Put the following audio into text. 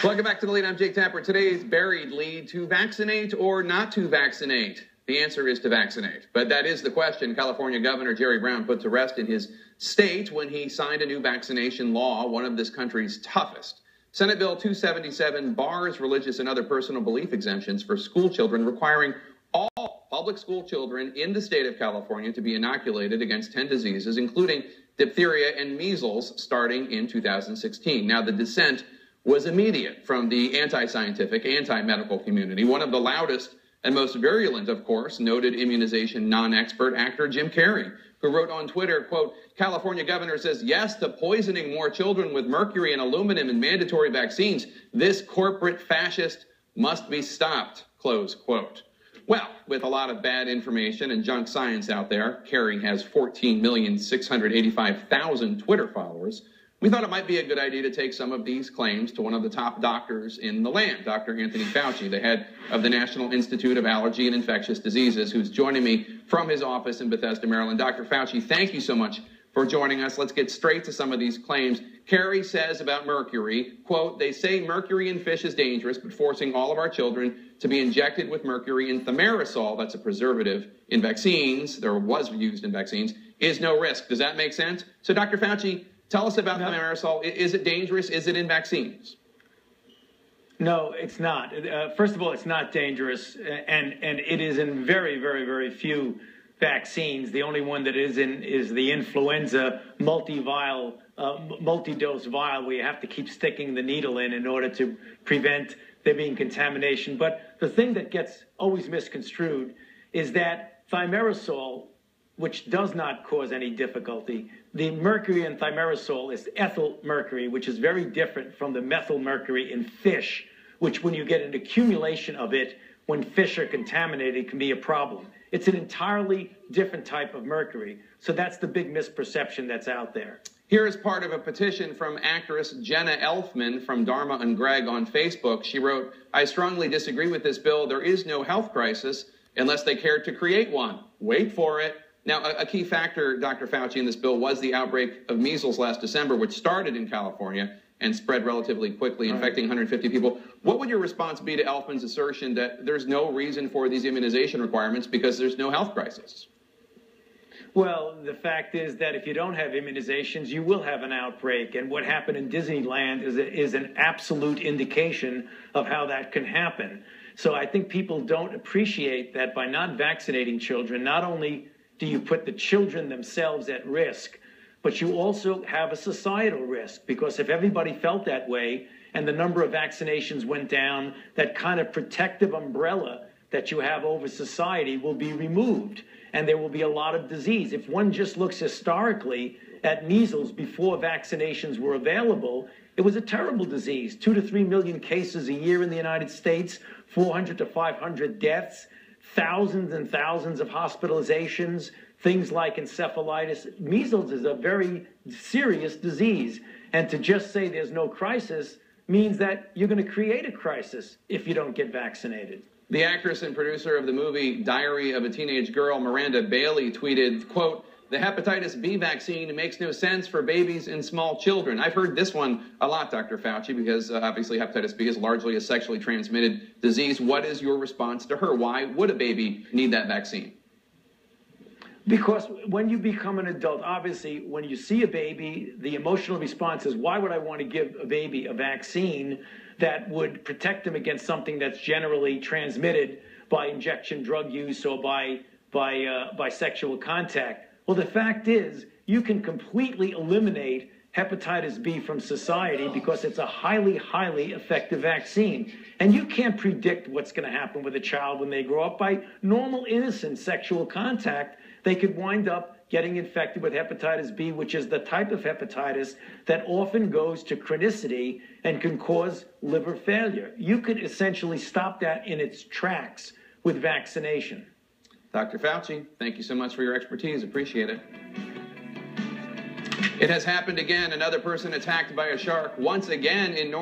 Welcome back to The Lead. I'm Jake Tapper. Today's buried lead: to vaccinate or not to vaccinate? The answer is to vaccinate. But that is the question California Governor Jerry Brown put to rest in his state when he signed a new vaccination law, one of this country's toughest. Senate Bill 277 bars religious and other personal belief exemptions for school children, requiring all public school children in the state of California to be inoculated against 10 diseases, including diphtheria and measles, starting in 2016. Now, the dissent was immediate from the anti-scientific, anti-medical community. One of the loudest and most virulent, of course, noted immunization non-expert actor Jim Carrey, who wrote on Twitter, quote, "California governor says yes to poisoning more children with mercury and aluminum in mandatory vaccines. This corporate fascist must be stopped," close quote. Well, with a lot of bad information and junk science out there, Carrey has 14,685,000 Twitter followers. We thought it might be a good idea to take some of these claims to one of the top doctors in the land, Dr. Anthony Fauci, the head of the National Institute of Allergy and Infectious Diseases, who's joining me from his office in Bethesda, Maryland. Dr. Fauci, thank you so much for joining us. Let's get straight to some of these claims. Carrey says about mercury, quote, "They say mercury in fish is dangerous, but forcing all of our children to be injected with mercury in thimerosal," that's a preservative in vaccines, or was used in vaccines, "is no risk." Does that make sense? So, Dr. Fauci, tell us about thimerosal. Is it dangerous? Is it in vaccines? No, it's not. First of all, it's not dangerous, and it is in very, very, very few vaccines. The only one that is in is the influenza multi-dose vial, where you have to keep sticking the needle in order to prevent there being contamination. But the thing that gets always misconstrued is that thimerosal, which does not cause any difficulty, the mercury in thimerosal is ethyl mercury, which is very different from the methyl mercury in fish, which when you get an accumulation of it, when fish are contaminated, can be a problem. It's an entirely different type of mercury. So that's the big misperception that's out there. Here is part of a petition from actress Jenna Elfman from Dharma and Greg on Facebook. She wrote, "I strongly disagree with this bill. There is no health crisis unless they cared to create one. Wait for it." Now, a key factor, Dr. Fauci, in this bill was the outbreak of measles last December, which started in California and spread relatively quickly, infecting 150 people. What would your response be to Elfman's assertion that there's no reason for these immunization requirements because there's no health crisis? Well, the fact is that if you don't have immunizations, you will have an outbreak. And what happened in Disneyland is an absolute indication of how that can happen. So I think people don't appreciate that by not vaccinating children, not only do you put the children themselves at risk, but you also have a societal risk, because if everybody felt that way and the number of vaccinations went down, that kind of protective umbrella that you have over society will be removed, and there will be a lot of disease. If one just looks historically at measles before vaccinations were available, it was a terrible disease. 2 to 3 million cases a year in the United States, 400 to 500 deaths, thousands and thousands of hospitalizations, things like encephalitis. Measles is a very serious disease. And to just say there's no crisis means that you're going to create a crisis if you don't get vaccinated. The actress and producer of the movie Diary of a Teenage Girl, Miranda Bailey, tweeted, quote, "The hepatitis B vaccine makes no sense for babies and small children." I've heard this one a lot, Dr. Fauci, because obviously hepatitis B is largely a sexually transmitted disease. What is your response to her? Why would a baby need that vaccine? Because when you become an adult, obviously, when you see a baby, the emotional response is, why would I want to give a baby a vaccine that would protect them against something that's generally transmitted by injection drug use or by sexual contact? Well, the fact is, you can completely eliminate hepatitis B from society because it's a highly, highly effective vaccine. And you can't predict what's going to happen with a child when they grow up. By normal, innocent sexual contact, they could wind up getting infected with hepatitis B, which is the type of hepatitis that often goes to chronicity and can cause liver failure. You could essentially stop that in its tracks with vaccination. Dr. Fauci, thank you so much for your expertise. Appreciate it. It has happened again. Another person attacked by a shark, once again in North